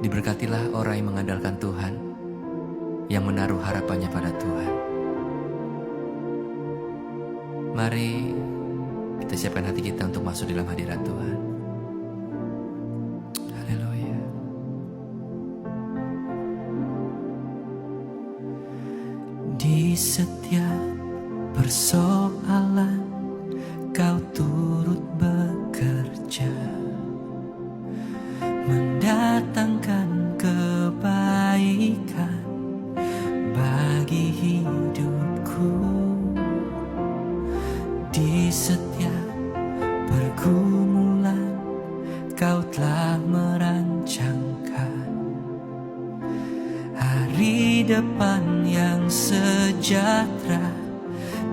Diberkatilah orang yang mengandalkan Tuhan, yang menaruh harapannya pada Tuhan. Mari kita siapkan hati kita untuk masuk dalam hadirat Tuhan. Haleluya. Di setiap persoalan Kau turut bekerja, mendatangkan kebaikan bagi hidupku. Di setiap pergumulan Kau telah merancangkan hari depan yang sejahtera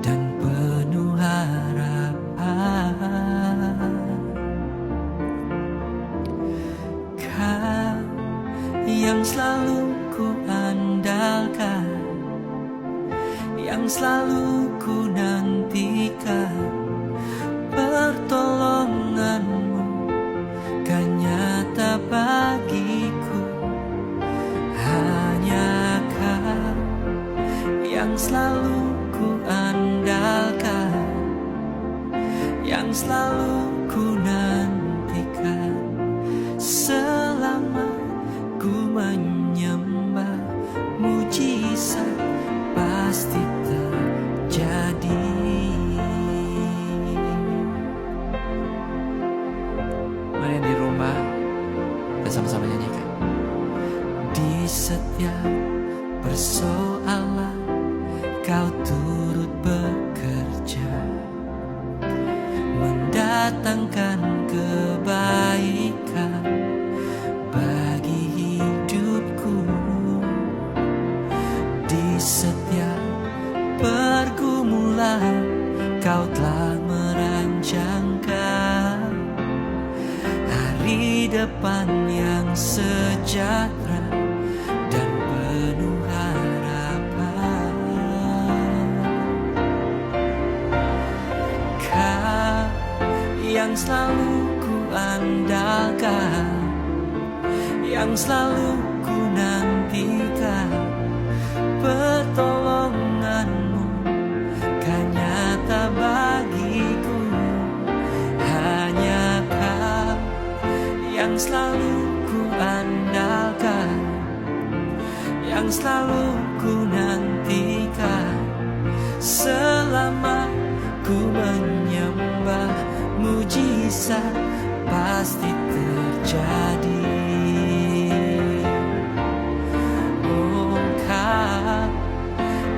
dan penuh harapan. Kau yang selalu ku andalkan, yang selalu ku nantikan, pertolonganmu kan nyata bagiku. Hanya Kau yang selalu ku andalkan, yang selalu ku nantikan. Selama ku menyembah, mujizat pasti terjadi. Mari di rumah kita sama-sama nyanyikan. Di setiap persoalan Kau turut bekerja, mendatangkan kebaikan bagi hidupku. Di setiap pergumulan Kau telah merancangkan hari depan yang sejahtera dan penuh harapan. Kau yang selalu ku andalkan, yang selalu ku nantikan, pertolonganmu kan nyata bagiku. Hanya Kau yang selalu ku andalkan, yang selalu ku nantikan. Selama ku menyembah, mujizat pasti terjadi. Oh, Kau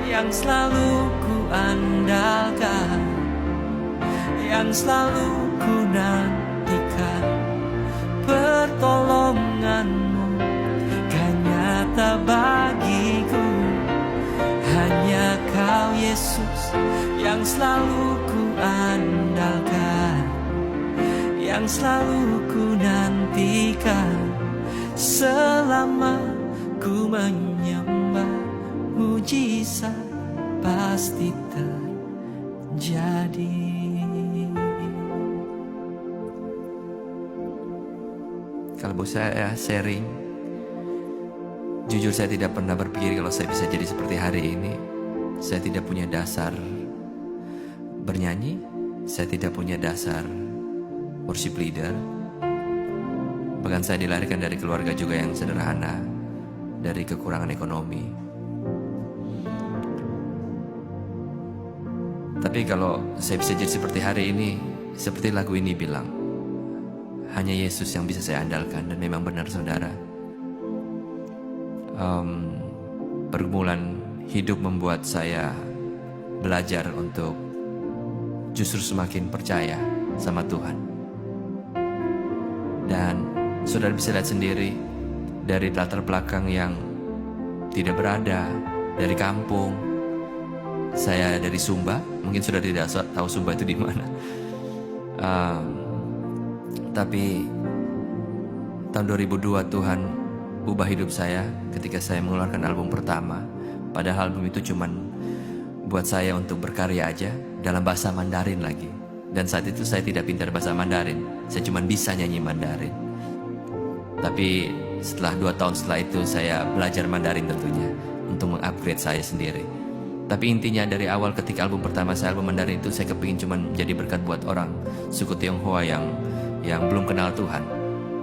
yang selalu ku andalkan, yang selalu ku nantikan, pertolonganmu kan nyata bagiku. Hanya Kau Yesus yang selalu ku andalkan, yang selalu ku nantikan. Selama ku menyembah, mujizat pasti terjadi. Kalau saya sharing, jujur saya tidak pernah berpikir kalau saya bisa jadi seperti hari ini. Saya tidak punya dasar bernyanyi, saya tidak punya dasar worship leader. Bahkan saya dilahirkan dari keluarga juga yang sederhana, dari kekurangan ekonomi. Tapi kalau saya bisa jadi seperti hari ini, seperti lagu ini bilang, hanya Yesus yang bisa saya andalkan. Dan memang benar saudara, pergumulan hidup membuat saya belajar untuk justru semakin percaya sama Tuhan. Dan saudara bisa lihat sendiri, dari latar belakang yang tidak berada, dari kampung. Saya dari Sumba, mungkin sudah tidak tahu Sumba itu di mana. Tapi tahun 2002 Tuhan ubah hidup saya ketika saya mengeluarkan album pertama. Padahal album itu cuman buat saya untuk berkarya aja, dalam bahasa Mandarin lagi. Dan saat itu saya tidak pintar bahasa Mandarin, saya cuma bisa nyanyi Mandarin. Tapi setelah 2 tahun setelah itu saya belajar Mandarin tentunya untuk mengupgrade saya sendiri. Tapi intinya dari awal ketika album pertama saya, album Mandarin itu, saya kepingin cuman jadi berkat buat orang suku Tionghoa yang belum kenal Tuhan,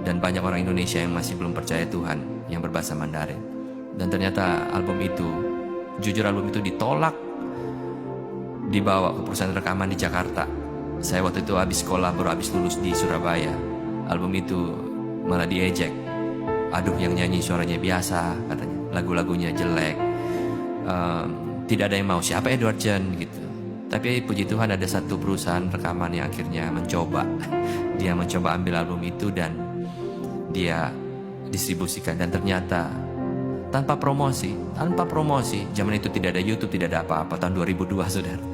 dan banyak orang Indonesia yang masih belum percaya Tuhan yang berbahasa Mandarin. Dan ternyata album itu, jujur album itu ditolak, dibawa ke perusahaan rekaman di Jakarta. Saya waktu itu habis sekolah, baru habis lulus di Surabaya. Album itu malah diejek. Aduh, yang nyanyi suaranya biasa katanya, lagu-lagunya jelek, tidak ada yang mau, siapa Edward Chen gitu. Tapi puji Tuhan ada satu perusahaan rekaman yang akhirnya mencoba. Dia mencoba ambil album itu dan dia distribusikan, dan ternyata tanpa promosi, zaman itu tidak ada YouTube, tidak ada apa-apa, tahun 2002 saudara.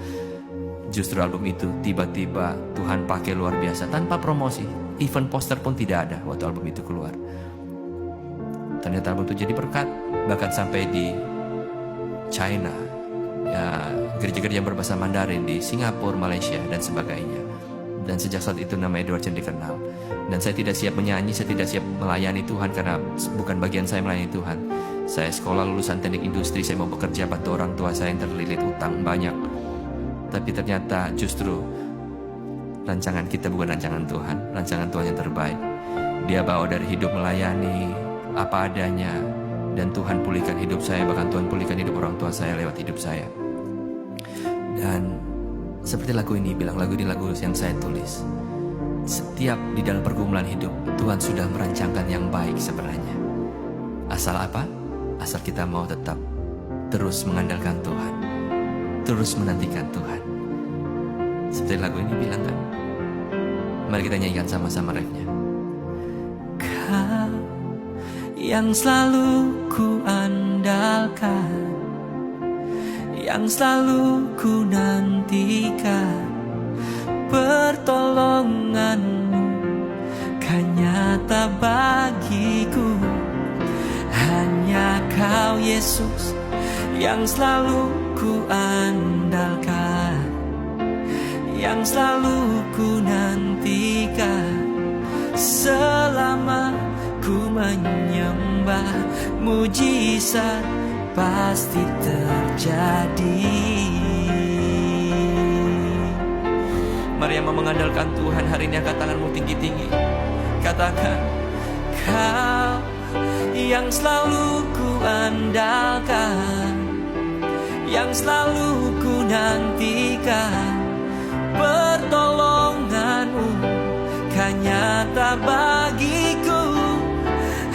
Justru album itu tiba-tiba Tuhan pakai luar biasa, tanpa promosi, event poster pun tidak ada waktu album itu keluar. Ternyata album itu jadi berkat, bahkan sampai di China, ya, gereja-gereja yang berbahasa Mandarin di Singapura, Malaysia, dan sebagainya. Dan sejak saat itu nama Edward Chen dikenal. Dan saya tidak siap menyanyi, saya tidak siap melayani Tuhan, karena bukan bagian saya melayani Tuhan. Saya sekolah lulusan teknik industri, saya mau bekerja, bantu orang tua saya yang terlilit utang banyak. Tapi ternyata justru rancangan kita bukan rancangan Tuhan, rancangan Tuhan yang terbaik. Dia bawa dari hidup melayani apa adanya, dan Tuhan pulihkan hidup saya, bahkan Tuhan pulihkan hidup orang tua saya lewat hidup saya. Dan seperti lagu ini bilang, lagu ini lagu yang saya tulis. Setiap di dalam pergumulan hidup, Tuhan sudah merancangkan yang baik sebenarnya. Asal apa? Asal kita mau tetap terus mengandalkan Tuhan, terus menantikan Tuhan. Seperti lagu ini bilang kan. Mari kita nyanyikan sama-sama refnya. Kau yang selalu ku andalkan, yang selalu ku nantikan, pertolonganmu kan nyata bagiku. Hanya Kau Yesus yang selalu ku andalkan, yang selalu ku nantikan. Selama ku menyembah, mujizat pasti terjadi. Mari yang mau mengandalkan Tuhan hari ini, angkat tanganmu tinggi-tinggi. Katakan, Kau yang selalu ku andalkan, yang selalu ku nantikan, pertolonganmu kan nyata bagiku.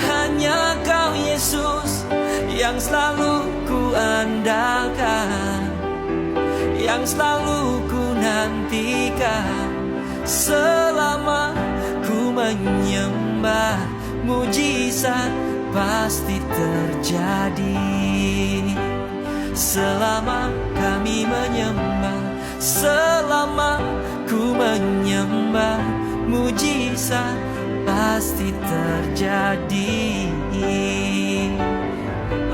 Hanya Kau Yesus yang selalu ku andalkan, yang selalu ku nantikan. Selama ku menyembah, mujizat pasti terjadi. Selama kami menyembah, selama ku menyembah, mujizat pasti terjadi.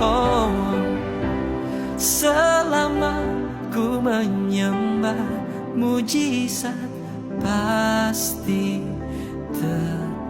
Oh, selama ku menyembah, mujizat pasti terjadi.